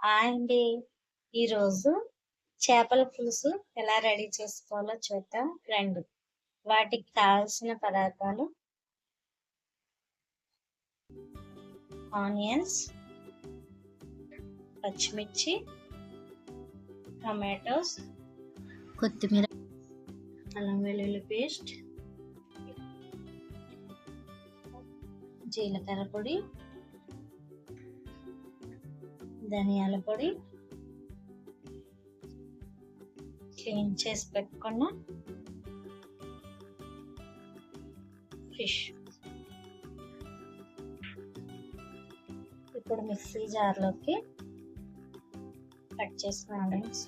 అండి ఈరోజు చేపల పులుసు ఎలా రెడీ చేసుకోవాలో చూద్దాం రండి. వాటికి కావాల్సిన పదార్థాలు: ఆనియన్స్, పచ్చిమిర్చి, టమాటోస్, కొత్తిమీర, అల్లం వెల్లుల్లి పేస్ట్, జీలకర్ర పొడి, ధనియాల పొడి, క్లీన్ చేసి పెట్టుకున్న ఫిష్. ఇప్పుడు మిక్సీ జార్లోకి కట్ చేసిన ఆనియన్స్,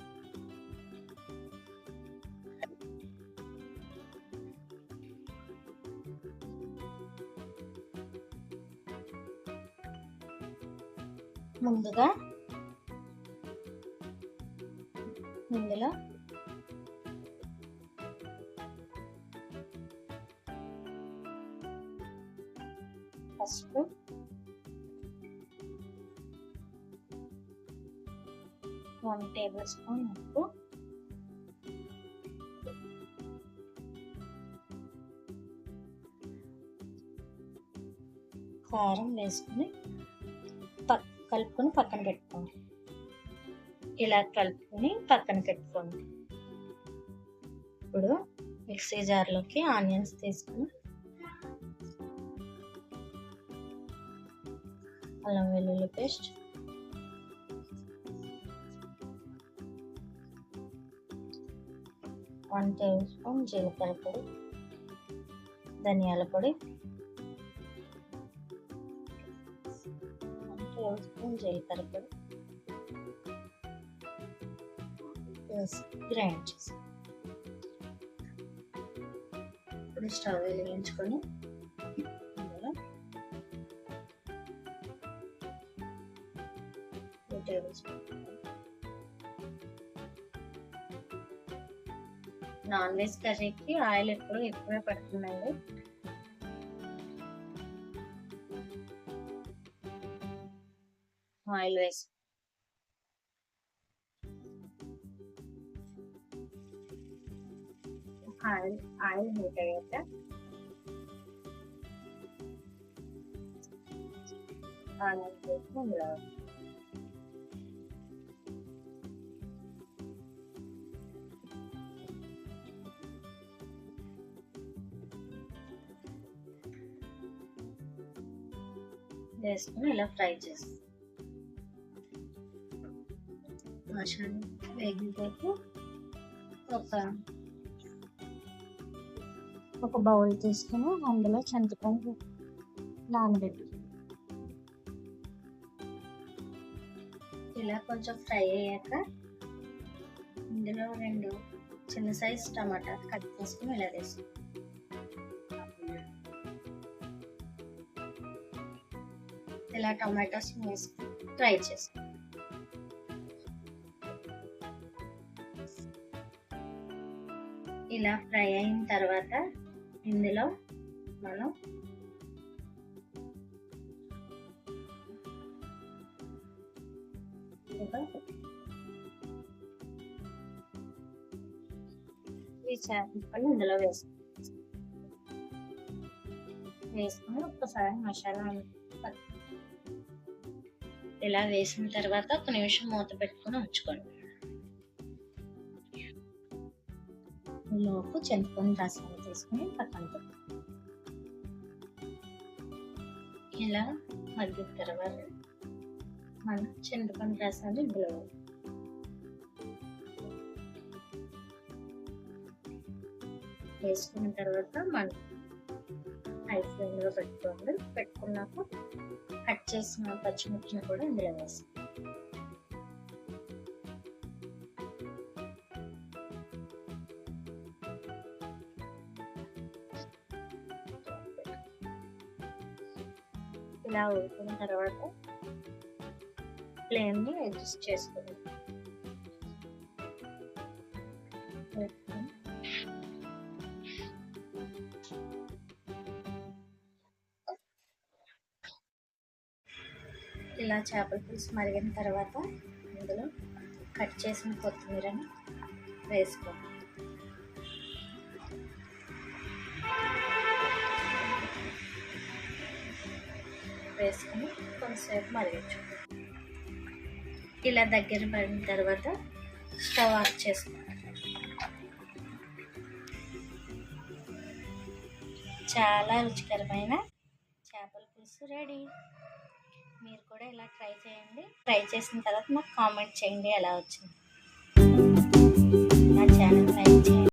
ముందుగా ఇందులో పసుపు, 1 టేబుల్ స్పూన్ ఉప్పు, కారం వేసుకుని కలుపుకొని పక్కన పెట్టుకోండి. ఇలా కలుపుకొని పక్కన పెట్టుకోండి. ఇప్పుడు మిక్సీ జార్లోకి ఆనియన్స్ తీసుకుని అల్లం వెల్లుల్లి పేస్ట్, వన్ టేబుల్ స్పూన్ జీలకర్ర పొడి, ధనియాల పొడి, 1 టేబుల్ స్పూన్ జీలకర్ర పొడి గ్రైండ్ చేసి ఇప్పుడు స్టవ్ వెలిగించుకొని ఇందులో 2 టేబుల్ స్పూన్ నాన్ వెజ్ కర్రీకి ఆయిల్ ఎప్పుడు ఎక్కువే పడుతుందండి. ఆయిల్ వేసి ఆయిల్ హీట్ అయ్యాక ఆనియన్ వేసి ఇందులో వేసుకుని ఇలా ఫ్రై చేసి మసాలా వేగిపోతే ఒక బౌల్ తీసుకుని అందులో చింతపండు నానబెట్టి ఇలా కొంచెం ఫ్రై అయ్యాక ఇందులో 2 చిన్న సైజ్ టమాటా కట్ చేసుకుని ఇలా వేసి ఇలా టమాటోస్ వేసి ఫ్రై చేసి ఇలా ఫ్రై అయిన తర్వాత ఇందులో మనం ఈ చేపలు ఇందులో వేసుకొని ఒక్కసారి మసాలా ఇలా వేసిన తర్వాత 1 నిమిషం మూత పెట్టుకొని ఉంచుకోండి. లోపు చింతపండు రసాలు తీసుకుని పక్కన పెట్టుకోండి. ఇలా మగ్గిన తర్వాత మనం చింతపండు రసాలు ఇందులో వేసుకున్న తర్వాత మనం హై ఫ్లేమ్లో పెట్టుకోండి. పెట్టుకున్నాక కట్ చేసిన పచ్చిమిర్చిని కూడా ఇందులో వేసి ఇలా ఉడికిన తర్వాత ఫ్లేమ్ని అడ్జస్ట్ చేసుకోండి. ఇలా చేపల పులుసు మరిగిన తర్వాత ఇందులో కట్ చేసిన కొత్తిమీరని వేసుకోవాలి. వేసుకుని కొంతసేపు మరిగించుకోవాలి. ఇలా దగ్గర పడిన తర్వాత స్టవ్ ఆఫ్ చేసుకోవాలి. చాలా రుచికరమైన చేపల పులుసు రెడీ. మీరు కూడా ఇలా ట్రై చేయండి. ట్రై చేసిన తర్వాత నాకు కామెంట్ చేయండి ఎలా వచ్చింది. నా ఛానల్ లైక్ చేయండి.